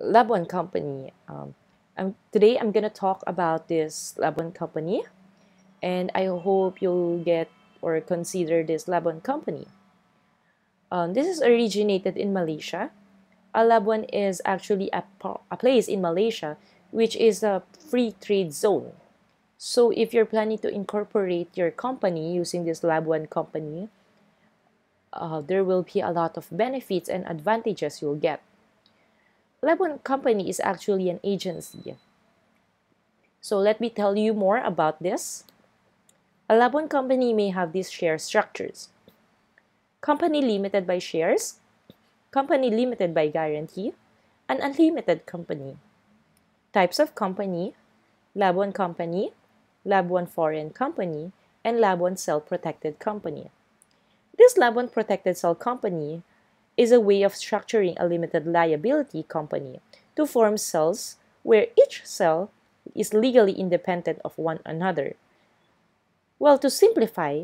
Labuan Company. Today I'm gonna talk about this Labuan Company, and I hope you'll get or consider this Labuan Company. This is originated in Malaysia. Labuan is actually a place in Malaysia which is a free trade zone. So if you're planning to incorporate your company using this Labuan Company, there will be a lot of benefits and advantages you'll get. Labuan Company is actually an agency. So let me tell you more about this. A Labuan company may have these share structures. Company limited by shares, company limited by guarantee, an unlimited company. Types of company: Labuan Company, Labuan Foreign Company, and Labuan Cell-Protected Company. This Labuan Protected Cell Company is a way of structuring a limited liability company to form cells where each cell is legally independent of one another. Well, to simplify,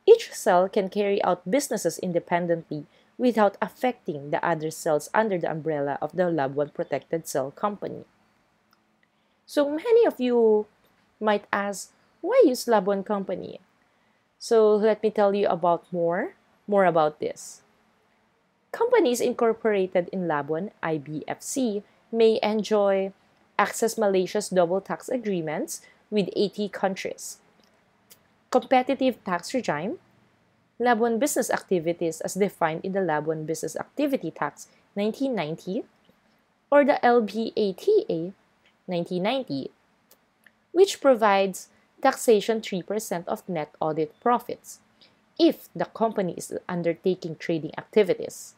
each cell can carry out businesses independently without affecting the other cells under the umbrella of the Labuan Protected Cell Company. So many of you might ask, why use Labuan Company? So let me tell you about more about this. Companies incorporated in Labuan IBFC may enjoy access Malaysia's double tax agreements with 80 countries. Competitive tax regime: Labuan business activities as defined in the Labuan Business Activity Tax 1990 or the LBATA 1990, which provides taxation 3% of net audit profits if the company is undertaking trading activities.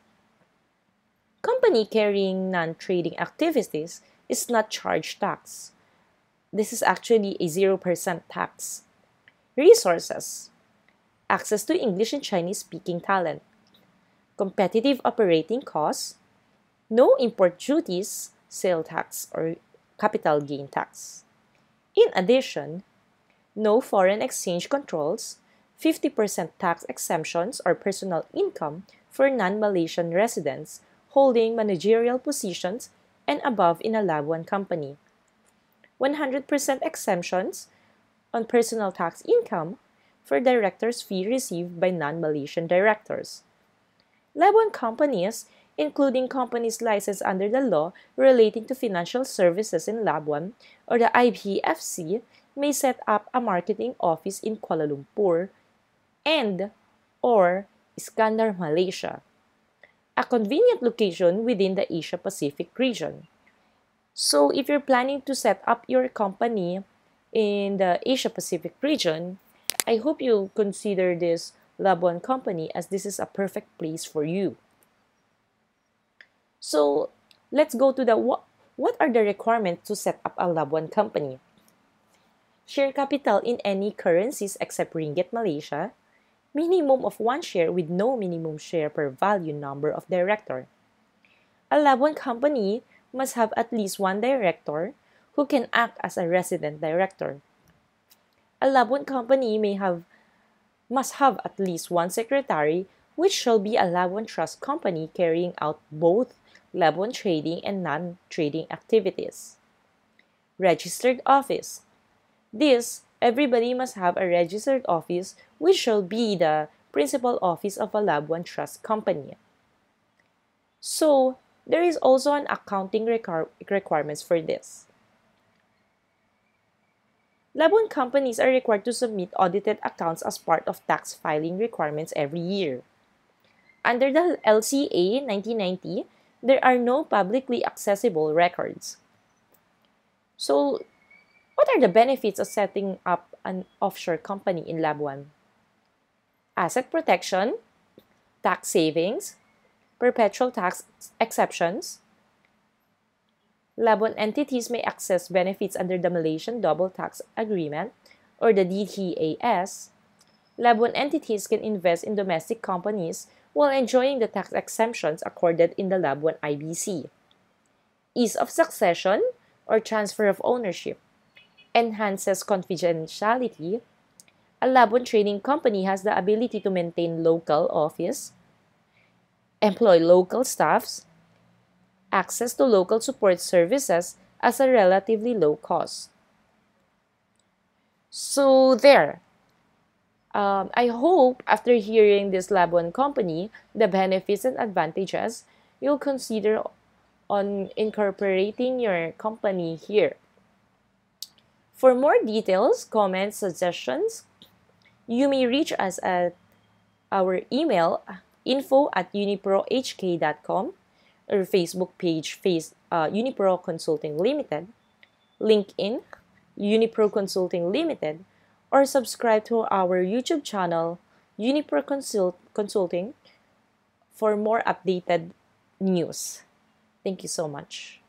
Company carrying non-trading activities is not charged tax. This is actually a 0% tax. Resources: access to English and Chinese speaking talent, competitive operating costs, no import duties, sale tax, or capital gain tax. In addition, no foreign exchange controls, 50% tax exemptions or personal income for non-Malaysian residents holding managerial positions and above in a Labuan company, 100% exemptions on personal tax income for directors' fee received by non-Malaysian directors. Labuan companies, including companies licensed under the law relating to financial services in Labuan or the IBFC, may set up a marketing office in Kuala Lumpur and or Iskandar, Malaysia, a convenient location within the Asia-Pacific region. So if you're planning to set up your company in the Asia-Pacific region, I hope you'll consider this Labuan Company as this is a perfect place for you. So let's go to the what are the requirements to set up a Labuan Company? Share capital in any currencies except Ringgit Malaysia, minimum of 1 share with no minimum share per value number of director. A Labuan Company must have at least one director who can act as a resident director. A Labuan Company must have at least one secretary, which shall be a Labuan Trust Company carrying out both Labuan trading and non-trading activities. Registered office: this, everybody must have a registered office which shall be the principal office of a Labuan Trust Company. So, there is also an accounting requirements for this. Labuan companies are required to submit audited accounts as part of tax filing requirements every year. Under the LCA 1990, there are no publicly accessible records. So, what are the benefits of setting up an offshore company in Labuan? Asset protection, tax savings, perpetual tax exceptions. Labuan entities may access benefits under the Malaysian Double Tax Agreement or the DTAS. Labuan entities can invest in domestic companies while enjoying the tax exemptions accorded in the Labuan IBC. Ease of succession or transfer of ownership enhances confidentiality. A Labuan trading company has the ability to maintain local office, employ local staffs, access to local support services at a relatively low cost. So there. I hope after hearing this Labuan Company, the benefits and advantages, you'll consider on incorporating your company here. For more details, comments, suggestions, you may reach us at our email info@uniprohk.com or Facebook page Unipro Consulting Limited, LinkedIn Unipro Consulting Limited, or subscribe to our YouTube channel Unipro Consulting for more updated news. Thank you so much.